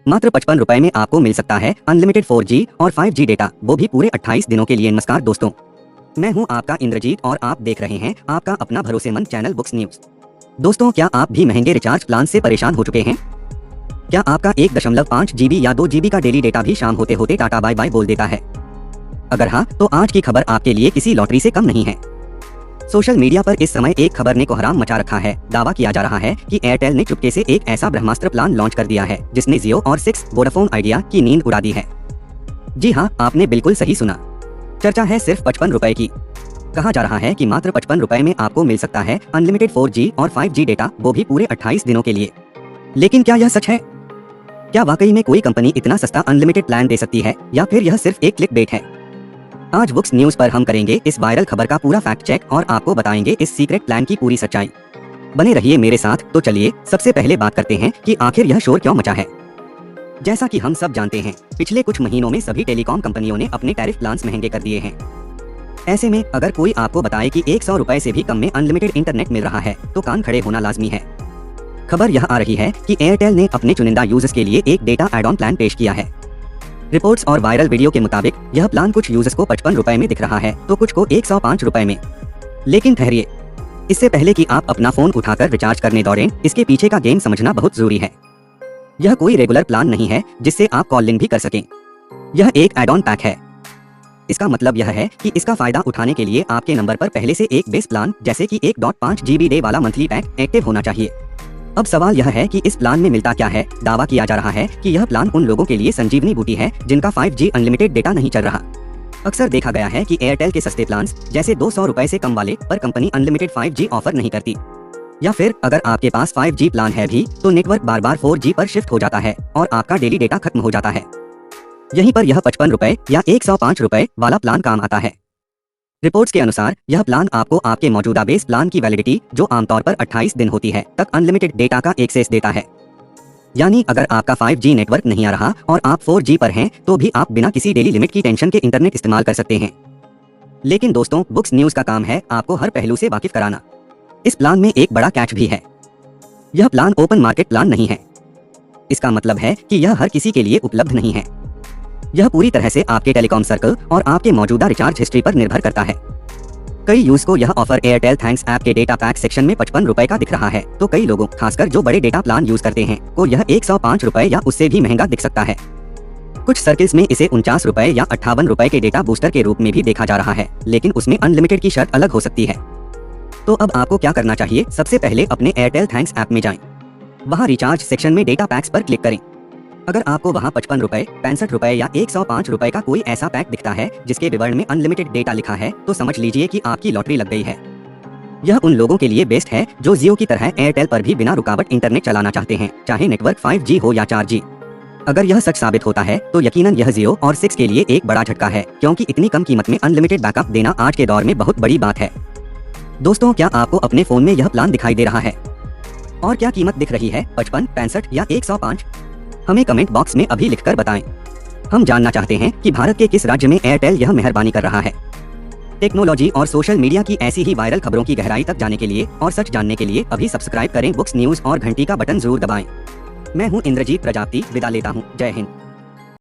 मात्र 55 रुपए में आपको मिल सकता है अनलिमिटेड 4G और 5G डेटा, वो भी पूरे 28 दिनों के लिए। नमस्कार दोस्तों, मैं हूं आपका इंद्रजीत और आप देख रहे हैं आपका अपना भरोसेमंद चैनल बुक्स न्यूज। दोस्तों, क्या आप भी महंगे रिचार्ज प्लान से परेशान हो चुके हैं? क्या आपका 1.5 GB या 2 GB का डेली डेटा भी शाम होते होते टाटा बाय बाय बोल देता है? अगर हाँ, तो आज की खबर आपके लिए किसी लॉटरी से कम नहीं है। सोशल मीडिया पर इस समय एक खबर ने कोहराम मचा रखा है। दावा किया जा रहा है कि एयरटेल ने चुपके से एक ऐसा ब्रह्मास्त्र प्लान लॉन्च कर दिया है जिसने जियो और 6 वोडाफोन आइडिया की नींद उड़ा दी है। जी हाँ, आपने बिल्कुल सही सुना। चर्चा है सिर्फ 55 रुपए की। कहा जा रहा है कि मात्र 55 रुपए में आपको मिल सकता है अनलिमिटेड 4G और 5G डेटा, वो भी पूरे 28 दिनों के लिए। लेकिन क्या यह सच है? क्या वाकई में कोई कंपनी इतना सस्ता अनलिमिटेड प्लान दे सकती है, या फिर यह सिर्फ एक क्लिक बेट है? आज बुक्स न्यूज पर हम करेंगे इस वायरल खबर का पूरा फैक्ट चेक और आपको बताएंगे इस सीक्रेट प्लान की पूरी सच्चाई। बने रहिए मेरे साथ। तो चलिए सबसे पहले बात करते हैं कि आखिर यह शोर क्यों मचा है। जैसा कि हम सब जानते हैं, पिछले कुछ महीनों में सभी टेलीकॉम कंपनियों ने अपने टैरिफ प्लान्स महंगे कर दिए हैं। ऐसे में अगर कोई आपको बताए कि 100 रुपए से भी कम में अनलिमिटेड इंटरनेट मिल रहा है, तो कान खड़े होना लाजमी है। खबर यह आ रही है कि एयरटेल ने अपने चुनिंदा यूजर्स के लिए एक डेटा एड ऑन प्लान पेश किया है। रिपोर्ट्स और वायरल वीडियो के मुताबिक यह प्लान कुछ यूजर्स को 55 रुपए में दिख रहा है, तो कुछ को 105 रुपए में। लेकिन ठहरिए, इससे पहले कि आप अपना फोन उठाकर रिचार्ज करने दौड़ें, इसके पीछे का गेम समझना बहुत जरूरी है। यह कोई रेगुलर प्लान नहीं है जिससे आप कॉलिंग भी कर सकें। यह एक एड ऑन पैक है। इसका मतलब यह है कि इसका फायदा उठाने के लिए आपके नंबर पर पहले से एक बेस प्लान, जैसे कि 1.5 GB डे वाला मंथली पैक एक्टिव होना चाहिए। अब सवाल यह है कि इस प्लान में मिलता क्या है। दावा किया जा रहा है कि यह प्लान उन लोगों के लिए संजीवनी बूटी है जिनका 5G अनलिमिटेड डेटा नहीं चल रहा। अक्सर देखा गया है कि एयरटेल के सस्ते प्लान्स, जैसे 200 रुपए से कम वाले पर कंपनी अनलिमिटेड 5G ऑफर नहीं करती। या फिर अगर आपके पास 5G प्लान है भी, तो नेटवर्क बार बार 4G पर शिफ्ट हो जाता है और आपका डेली डेटा खत्म हो जाता है। यहीं पर यह 55 रुपए या 105 रुपए वाला प्लान काम आता है। रिपोर्ट्स के अनुसार यह प्लान आपको आपके मौजूदा बेस प्लान की वैलिडिटी, जो आमतौर पर 28 दिन होती है, तक अनलिमिटेड डेटा का एक्सेस देता है। यानी अगर आपका 5G नेटवर्क नहीं आ रहा और आप 4G पर हैं, तो भी आप बिना किसी डेली लिमिट की टेंशन के इंटरनेट इस्तेमाल कर सकते हैं। लेकिन दोस्तों, बुक्स न्यूज का काम है आपको हर पहलू से वाकिफ कराना। इस प्लान में एक बड़ा कैच भी है। यह प्लान ओपन मार्केट प्लान नहीं है। इसका मतलब है कि यह हर किसी के लिए उपलब्ध नहीं है। यह पूरी तरह से आपके टेलीकॉम सर्कल और आपके मौजूदा रिचार्ज हिस्ट्री पर निर्भर करता है। कई यूज को यह ऑफर एयरटेल थैंक्स ऐप के डेटा पैक सेक्शन में 55 रुपए का दिख रहा है, तो कई लोगों, खासकर जो बड़े डेटा प्लान यूज करते हैं, को यह 105 रुपए या उससे भी महंगा दिख सकता है। कुछ सर्किल्स में इसे 49 रुपए या 58 रुपए के डेटा बूस्टर के रूप में भी देखा जा रहा है, लेकिन उसमें अनलिमिटेड की शर्त अलग हो सकती है। तो अब आपको क्या करना चाहिए? सबसे पहले अपने एयरटेल थैंक्स ऐप में जाएं। वहां रिचार्ज सेक्शन में डेटा पैक्स पर क्लिक करें। अगर आपको वहां 55 रुपए, 65 रुपए या 105 रुपए का कोई ऐसा पैक दिखता है जिसके विवरण में अनलिमिटेड डेटा लिखा है, तो समझ लीजिए कि आपकी लॉटरी लग गई है। यह उन लोगों के लिए बेस्ट है जो जियो की तरह एयरटेल पर भी बिना रुकावट इंटरनेट चलाना चाहते हैं, चाहे नेटवर्क 5G हो या 4G। अगर यह सच साबित होता है, तो यकीनन यह जियो और 6 के लिए एक बड़ा झटका है, क्योंकि इतनी कम कीमत में अनलिमिटेड बैकअप देना आज के दौर में बहुत बड़ी बात है। दोस्तों, क्या आपको अपने फोन में यह प्लान दिखाई दे रहा है? और क्या कीमत दिख रही है? 55, 65 या 105? हमें कमेंट बॉक्स में अभी लिखकर बताएं। हम जानना चाहते हैं कि भारत के किस राज्य में एयरटेल यह मेहरबानी कर रहा है। टेक्नोलॉजी और सोशल मीडिया की ऐसी ही वायरल खबरों की गहराई तक जाने के लिए और सच जानने के लिए अभी सब्सक्राइब करें बुक्स न्यूज और घंटी का बटन जरूर दबाएं। मैं हूं इंद्रजीत प्रजापति, विदा लेता हूं। जय हिंद।